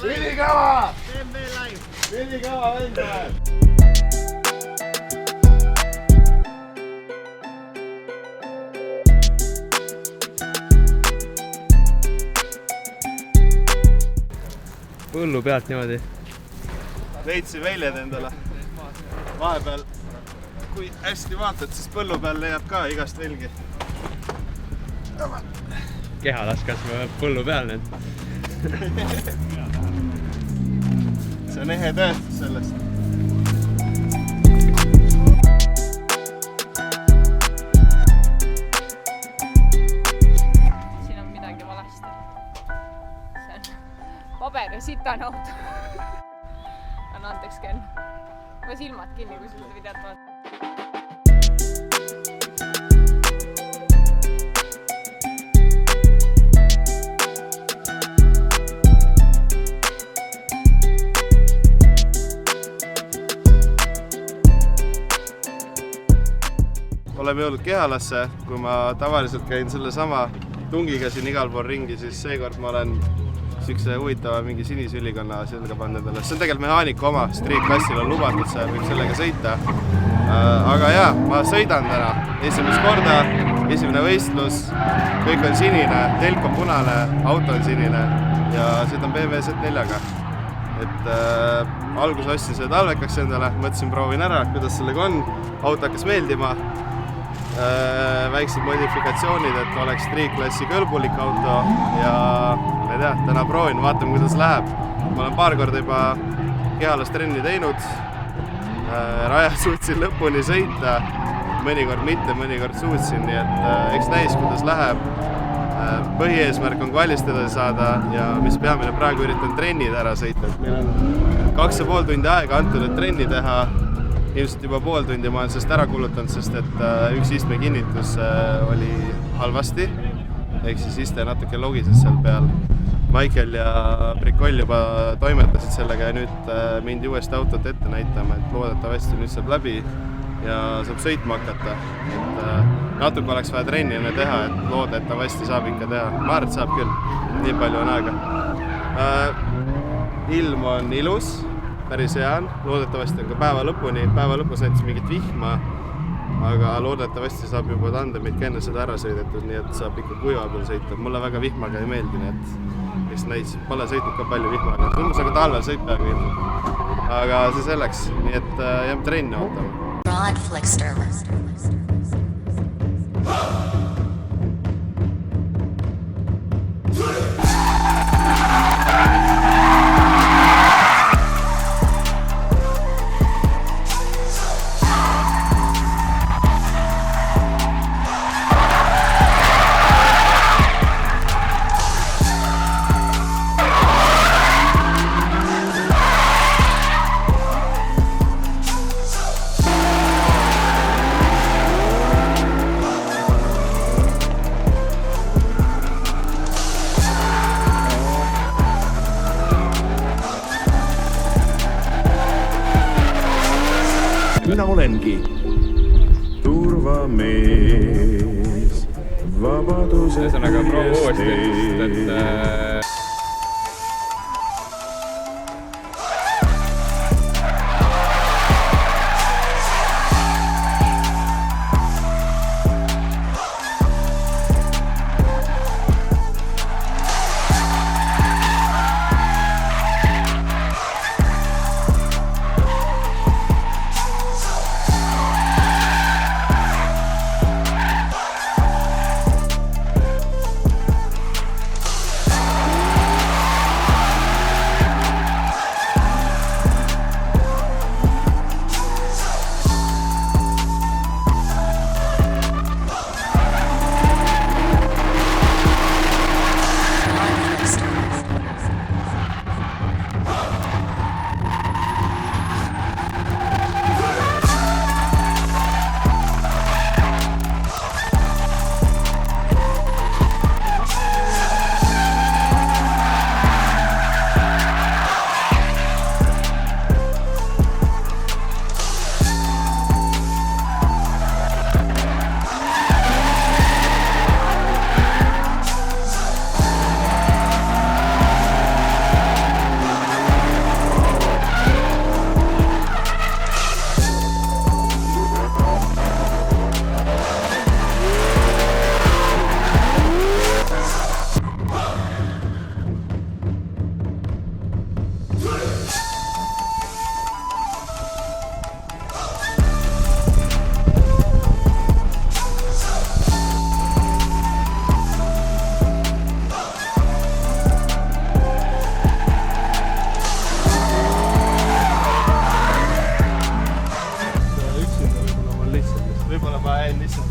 Ülikava! Ülikava vend oled! Põllu pealt niimoodi. Leidsin väljad endale. Vahepeal, kui hästi vaatad, siis põllu peal leiab ka igast velgi. Keha laskas põllu peal nüüd. See on ehe tõestus sellest. Siin on midagi valesti. See on paber ja sitane auto. Anna andeks, Ken. Ma silmad kinni, kui seda videot vaatad. Oleme jõudnud Kehalasse, kui ma tavaliselt käin sellesama tungiga siin igal pool ringi, siis seekord ma olen sükse huvitava mingi sinise ülikonna selga pannud endale. See on tegelikult mehaaniku oma, street-klassil on lubatud, see võib sellega sõita. Aga jaa, ma sõidan täna esimest korda, esimene võistlus, kõik on sinine, telk on punane, auto on sinine ja sõidan BMW Z4-ga. Algus ostsin selle talvekaks endale, mõtlesin proovin ära, kuidas sellega on, auto hakkas meeldima. Väiksed modifikatsioonid, et oleks street-klassi kõlbulik auto ja ma ei tea, täna proovin, vaatame kuidas läheb. Ma olen paar korda juba Kehalas trenni teinud, raja suutsin lõpuni sõita, mõnikord mitte, mõnikord suutsin, nii et eks näis, kuidas läheb. Põhieesmärk on kvalistada saada ja mis peamine, praegu üritan trennid ära sõita. Meil on 2,5 tundi aega antud, et trenni teha. Ilmselt juba pool tundi ma olen sellest ära kulutanud, sest et üks istme kinnitus oli halvasti. Ehk siis iste natuke logises seal peal. Michael ja Brikoll juba toimetasid sellega ja nüüd mindi uuesti autot ette näitama, et loodetavasti nüüd saab läbi ja saab sõitma hakata. Natuke oleks vaja trenni enne teha, et loodetavasti saab ikka teha. Ma arvan, et saab küll. Nii palju on aega. Ilm on ilus. Päris hea on, loodetavasti on ka päeva lõpus näitas mingit vihma, aga loodetavasti saab juba tandemid ka enne seda ära sõidetud, nii et saab ikka kuiva peal sõita. Mulle väga vihmaga ei meeldi, nii et eks näis, pole sõitnud ka palju vihmaga. Umbes aga talvel sõitpeaga ilmselt. Aga see selleks, nii et jääme trenni ootama. Rod Flickster. Mina olengi turvamees, vabaduse Ühesõnaga proovi uuesti,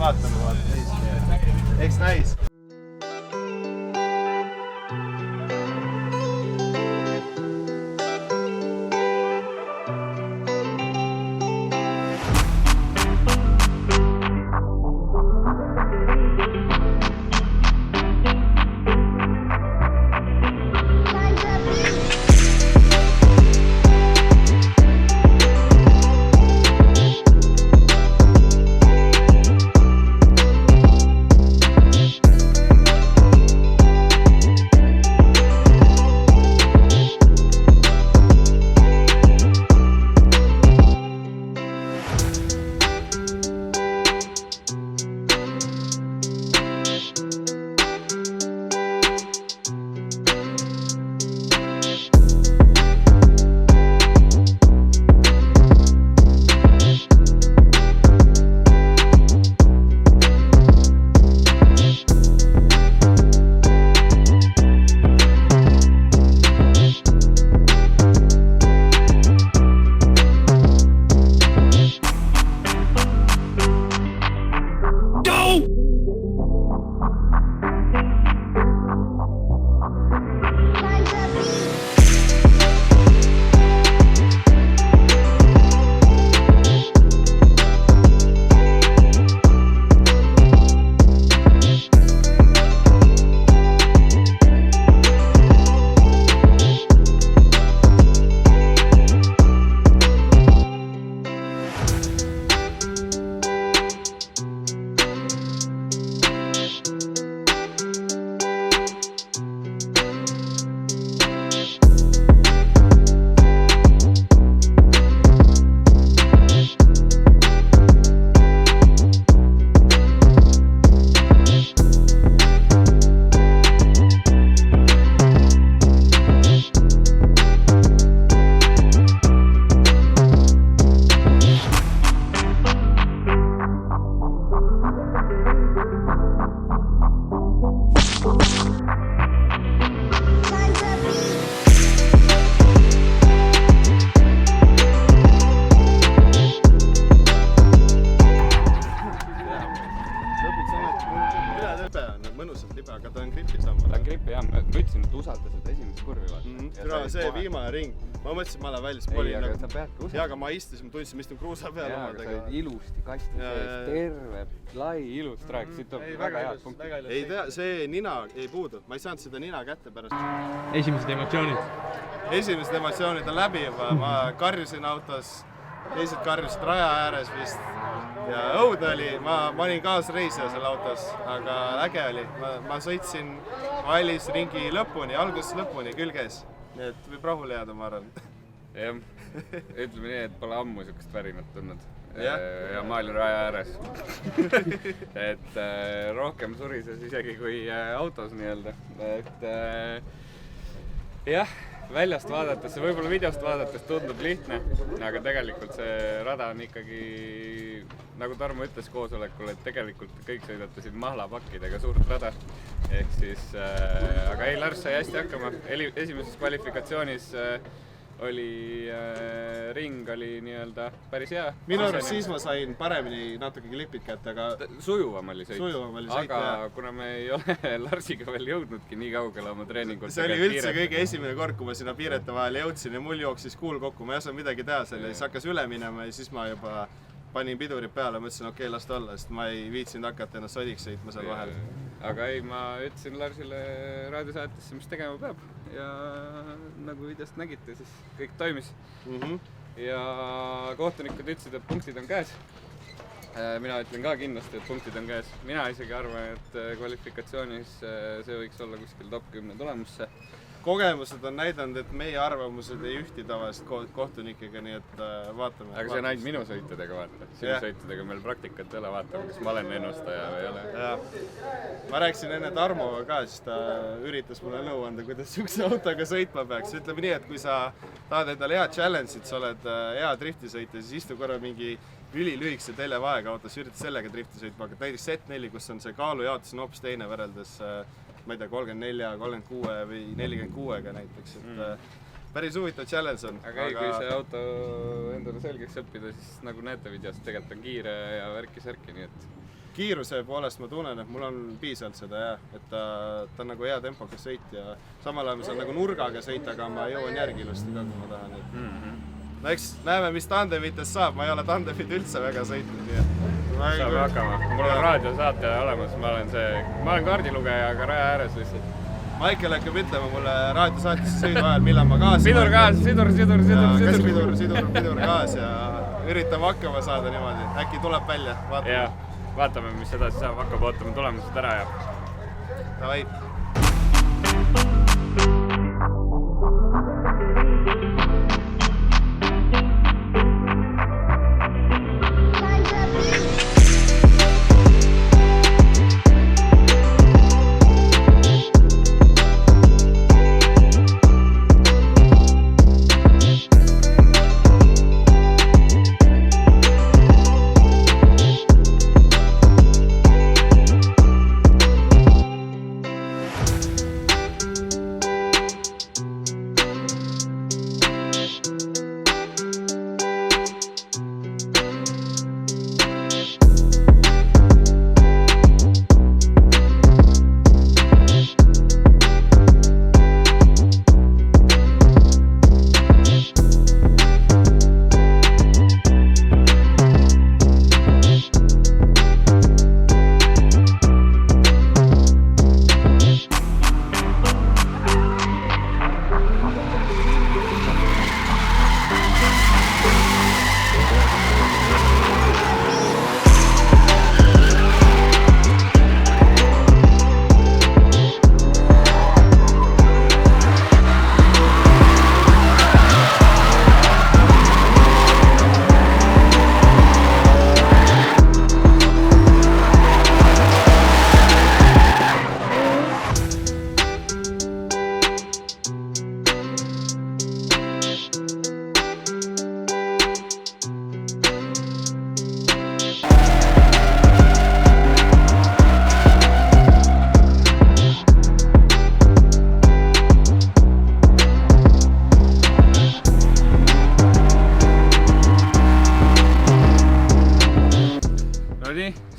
vaatame. Eks näis. See viimane ring, ma mõtlesin, et ma lähen välja, siis ma olin nagu... Ja, aga ma istusin, ma tundsin, ma istun kruusa peal omadega. Sa olid ilusti kasti sees, terve, lai, ilus track, siit on väga head punkti. Ei tea, see nina ei puudu, ma ei saanud seda nina kätte pärast. Esimesed emotsioonid? Esimesed emotsioonid on läbi juba, ma karjusin autos, teised karjusid raja ääres vist. Ja õudne oli, ma olin kaasreisija seal autos, aga äge oli. Ma sõitsin valis ringi lõpuni, algusest lõpuni külges. Nii et võib rahule jääda, ma arvan. Jah, ütleme nii, et pole ammu sellist värinat tundnud. Ja ma olin raja ääres. Et rohkem surises isegi kui autos nii-öelda. Et jah, väljast vaadates, võib-olla videost vaadates tundub lihtne, aga tegelikult see rada on ikkagi, nagu Tarmo ütles koosolekul, et tegelikult kõik sõidate siin mahlapakkidega suurt rada. Ehk siis, aga ei, Lars sai hästi hakkama. Esimeses kvalifikatsioonis oli ring oli nii-öelda päris hea. Minu arust siis ma sain paremini natuke klipid kätte, aga... Sujuvam oli sõit. Aga kuna me ei ole Larsiga veel jõudnudki nii kaugele oma treeningult... See oli üldse kõige esimene kord, kui ma sinna piirete vahele jõudsin ja mul jooksis kuul kokku. Ma ei osanud midagi teha selle, siis hakkas üle minema ja siis ma juba panin pidurid peale, mõtlesin, okei, las ta olla, sest ma ei viitsinud hakata ennast sodiks sõitma seal vahel. Aga ei, ma ütlesin Larsile raadiosaatesse, mis tegema peab ja nagu videost nägite, siis kõik toimis. Ja kohtunikud ütlesid, et punktid on käes. Mina ütlen ka kindlasti, et punktid on käes. Mina isegi arvan, et kvalifikatsioonis see võiks olla kuskil top 10 tulemusse. Kogemused on näidanud, et meie arvamused ei ühti tavaliselt kohtunikega, nii et vaatame. Aga see on ainult minu sõitudega vaata. Sinu sõitudega meil praktikat ei ole, vaatame, kas ma olen ennustaja või ei ole. Ma rääkisin enne Tarmoga ka, siis ta üritas mulle nõu anda, kuidas sihukese autoga sõitma peaks. Ütleme nii, et kui sa tahad endale hea challenge'id, sa oled hea drifti sõita, siis istu korra mingi ülilühikese televaega autos, üritad sellega drifti sõitma, aga näiteks Z4, kus on see kaalujaotus on hoopis teine võrreldes ma ei tea, 34, 36 või 46-ga näiteks, et päris huvitav challenge on. Aga ei, kui see auto endale selgeks õppida, siis nagu näete videost, tegelikult on kiire ja värki-särki, nii et kiiruse poolest ma tunnen, et mul on piisavalt seda jah, et ta on nagu hea tempoga sõit ja samal ajal ma saan nagu nurgaga sõita, aga ma jõuan järgi ilusti ka, kui ma tahan. No eks näeme, mis tandemites saab, ma ei ole tandemit üldse väga sõitnud. Saab hakkama. Mul on raadiosaate olemas, ma olen kaardilugeja, aga raja ääres lihtsalt. Maicel hakkab ütlema mulle raadiosaatesse sõidu ajal, millal ma gaas. Pidur gaas, sidur gaas ja üritame hakkama saada niimoodi. Äkki tuleb välja, vaatame. Vaatame, mis edasi saab, hakkab ootama tulemused ära ja. Davai.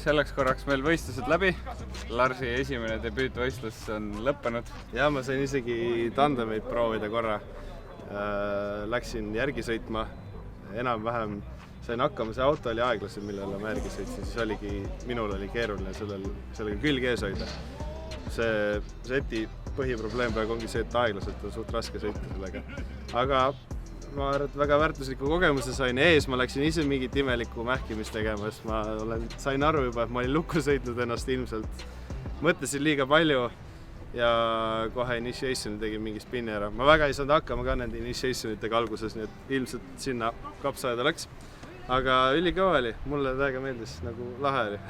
Selleks korraks meil võistlused läbi. Larsi esimene debüütvõistlus on lõppenud. Ja ma sain isegi tandemit proovida korra. Läksin järgi sõitma. Enam-vähem sain hakkama. See auto oli aeglasem, millele ma järgi sõitsin. Siis minul oli keeruline sellega külg ees hoida. See seti põhiprobleem praegu ongi see, et aeglaselt on suht raske sõita sellega. Aga ma arvan, et väga väärtusliku kogemuse sain ees, ma läksin ise mingit imelikku mähkimist tegema, sest ma sain aru juba, et ma olin lukku sõitnud ennast ilmselt. Mõtlesin liiga palju ja kohe initiationi tegin mingi spinni ära. Ma väga ei saanud hakkama ka nende initiationitega alguses, nii et ilmselt sinna kapsaeda läks. Aga ülikõva oli, mulle väga meeldis, nagu lahe oli.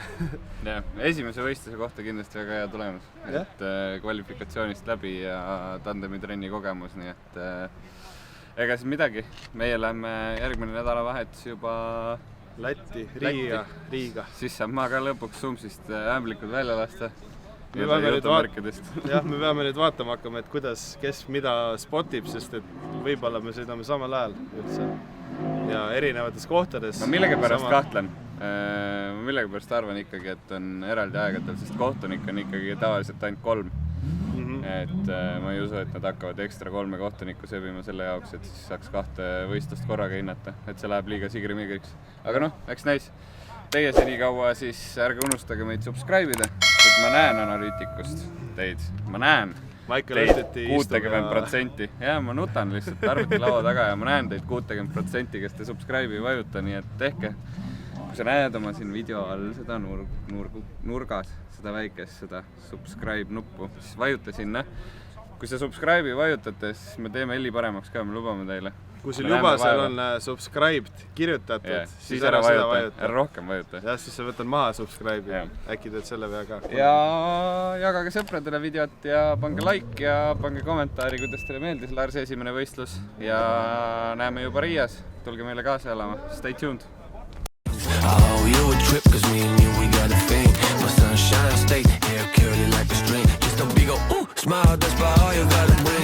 Ja, esimese võistluse kohta kindlasti väga hea tulemus. Et kvalifikatsioonist läbi ja tandemitrenni kogemus, nii et ega siis midagi. Meie läheme järgmine nädalavahetus juba Lätti, Riiga. Siis saab ma ka lõpuks Sumsist ämblikud välja lasta. Me peame nüüd vaatama hakkama, et kuidas, kes mida spotib, sest et võib-olla me sõidame samal ajal üldse. Ja erinevates kohtades. Ma millegipärast kahtlen. Ma millegipärast arvan ikkagi, et on eraldi aegadel, sest kohtunik on ikkagi tavaliselt ainult 3. Et ma ei usu, et nad hakkavad ekstra 3 kohtunikku sebima selle jaoks, et siis saaks 2 võistlust korraga hinnata, et see läheb liiga sigri-migriks. Aga noh, eks näis. Teie senikaua siis ärge unustage meid subscribe'ida, sest ma näen analüütikust teid. Ma näen teid 60%. Ja ma nutan lihtsalt arvuti laua taga ja ma näen teid 60%, kes te subscribe'i vajuta, nii et tehke. Kui sa näed oma siin video all seda nurgas, seda väikest, seda subscribe nuppu, siis vajuta sinna. Kui sa subscribe'i vajutate, siis me teeme heli paremaks ka, me lubame teile. Kui sul juba seal on subscribed kirjutatud, siis ära vajuta, ära rohkem vajuta. Ja siis sa võtad maha subscribe'i, äkki teed selle vea ka. Ja jagage sõpradele videot ja pange like ja pange kommentaari, kuidas teile meeldis Larsi esimene võistlus. Ja näeme juba Riias, tulge meile kaasa elama, stay tuned! Oh, you a trip, cause me and you, we got a thing. My sunshine state, hair curly like a string. Just a big ol' smile, that's about all you gotta bring.